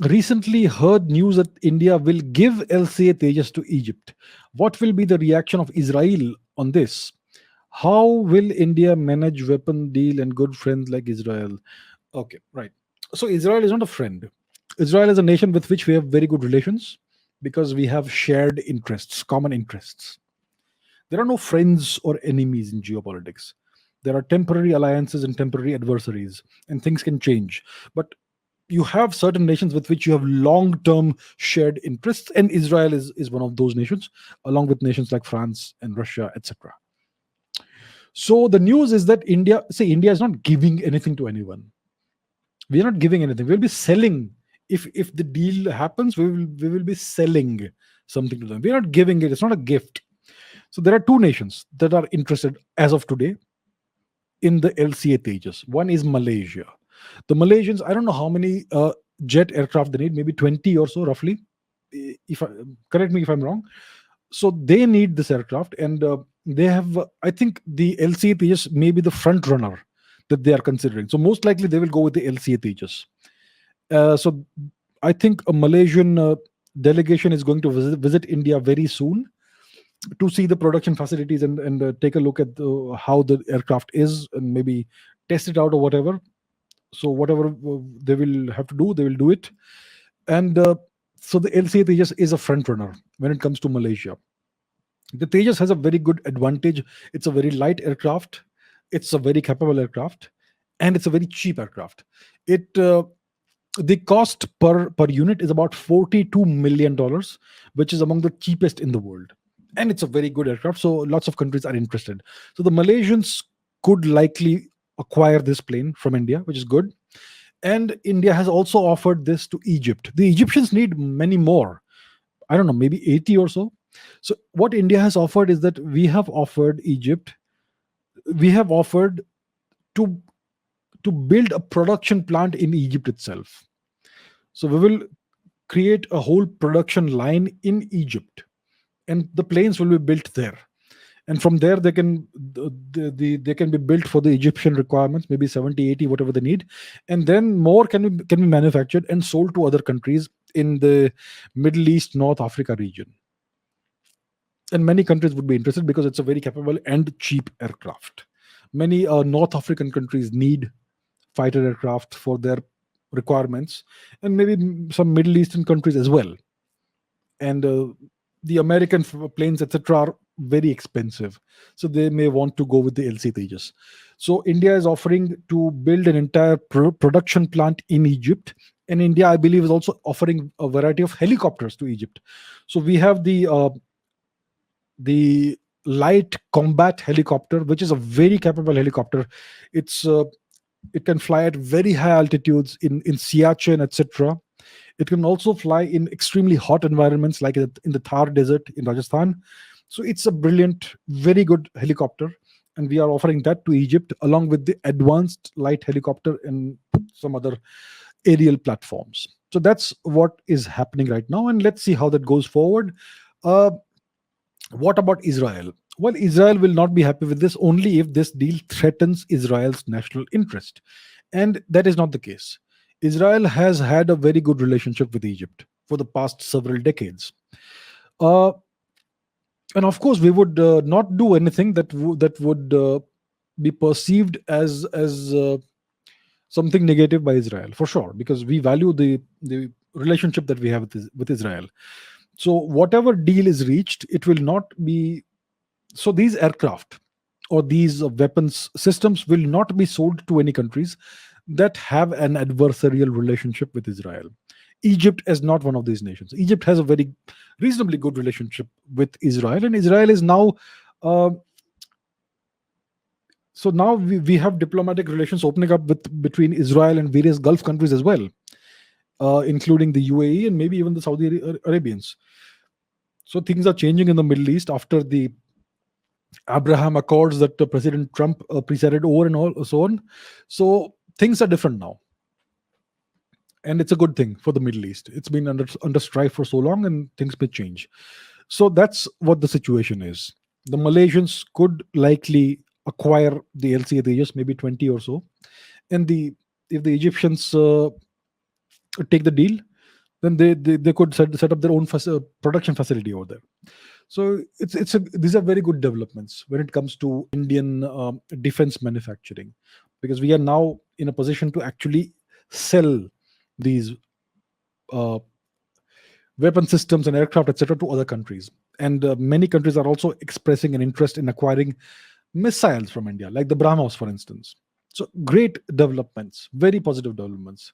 recently heard news that India will give LCA Tejas to Egypt. What will be the reaction of Israel on this? How will India manage weapon deal and good friends like Israel? Okay, right. So Israel is not a friend. Israel is a nation with which we have very good relations because we have shared interests, common interests. There are no friends or enemies in geopolitics. There are temporary alliances and temporary adversaries, and things can change. But you have certain nations with which you have long term shared interests, and Israel is one of those nations, along with nations like France and Russia, etc. So the news is that India is not giving anything to anyone. We are not giving anything. We'll be selling. If the deal happens, we will be selling something to them. We're not giving it. It's not a gift. So there are two nations that are interested as of today in the LCA Tejas. One is Malaysia. The Malaysians, I don't know how many jet aircraft they need, maybe 20 or so, roughly. If I, correct me if I'm wrong. So they need this aircraft, and they have. I think the LCA Tejas may be the front runner that they are considering. So most likely they will go with the LCA Tejas. So I think a Malaysian delegation is going to visit India very soon to see the production facilities and take a look at how the aircraft is and maybe test it out or whatever. So whatever they will have to do, they will do it. And so the LCA Tejas is a front runner when it comes to Malaysia. The Tejas has a very good advantage. It's a very light aircraft. It's a very capable aircraft, and it's a very cheap aircraft. It The cost per unit is about $42 million, which is among the cheapest in the world, and it's a very good aircraft. So lots of countries are interested. So the Malaysians could likely acquire this plane from India, which is good. And India has also offered this to Egypt. The Egyptians need many more. I don't know, maybe 80 or so. So what India has offered is that we have offered to build a production plant in Egypt itself. So we will create a whole production line in Egypt, and the planes will be built there. And from there, they can be built for the Egyptian requirements, maybe 70, 80, whatever they need, and then more can be manufactured and sold to other countries in the Middle East, North Africa region. And many countries would be interested because it's a very capable and cheap aircraft. Many North African countries need fighter aircraft for their requirements, and maybe some Middle Eastern countries as well. And the American planes, etc., are very expensive, so they may want to go with the LC Tejas. So India is offering to build an entire production plant in Egypt, and India, I believe, is also offering a variety of helicopters to Egypt. So we have the light combat helicopter, which is a very capable helicopter. It's it can fly at very high altitudes in Siachen, etc. It can also fly in extremely hot environments like in the Thar Desert in Rajasthan. So it's a brilliant, very good helicopter, and we are offering that to Egypt along with the advanced light helicopter and some other aerial platforms. So that's what is happening right now, and let's see how that goes forward. Uh, what about Israel? Well, Israel will not be happy with this only if this deal threatens Israel's national interest. And that is not the case. Israel has had a very good relationship with Egypt for the past several decades. Uh, and of course, we would not do anything that would be perceived as something negative by Israel, for sure, because we value the relationship that we have with Israel. So whatever deal is reached, it will not be. So these aircraft or these weapons systems will not be sold to any countries that have an adversarial relationship with Israel. Egypt is not one of these nations. Egypt has a very reasonably good relationship with Israel, and Israel is now. Uh, so now we have diplomatic relations opening up between Israel and various Gulf countries as well, including the UAE and maybe even the Saudi Arabians. So things are changing in the Middle East after the Abraham Accords that President Trump presided over and all so on. So things are different now, and it's a good thing for the Middle East. It's been under strife for so long, and things may change. So that's what the situation is. The Malaysians could likely acquire the LCA Tejas, maybe 20 or so, and the if the Egyptians take the deal, then they could set up their own production facility over there. So these are very good developments when it comes to Indian defense manufacturing, because we are now in a position to actually sell these uh, weapon systems and aircraft, etc., to other countries. And many countries are also expressing an interest in acquiring missiles from India, like the BrahMos, for instance. So great developments, very positive developments.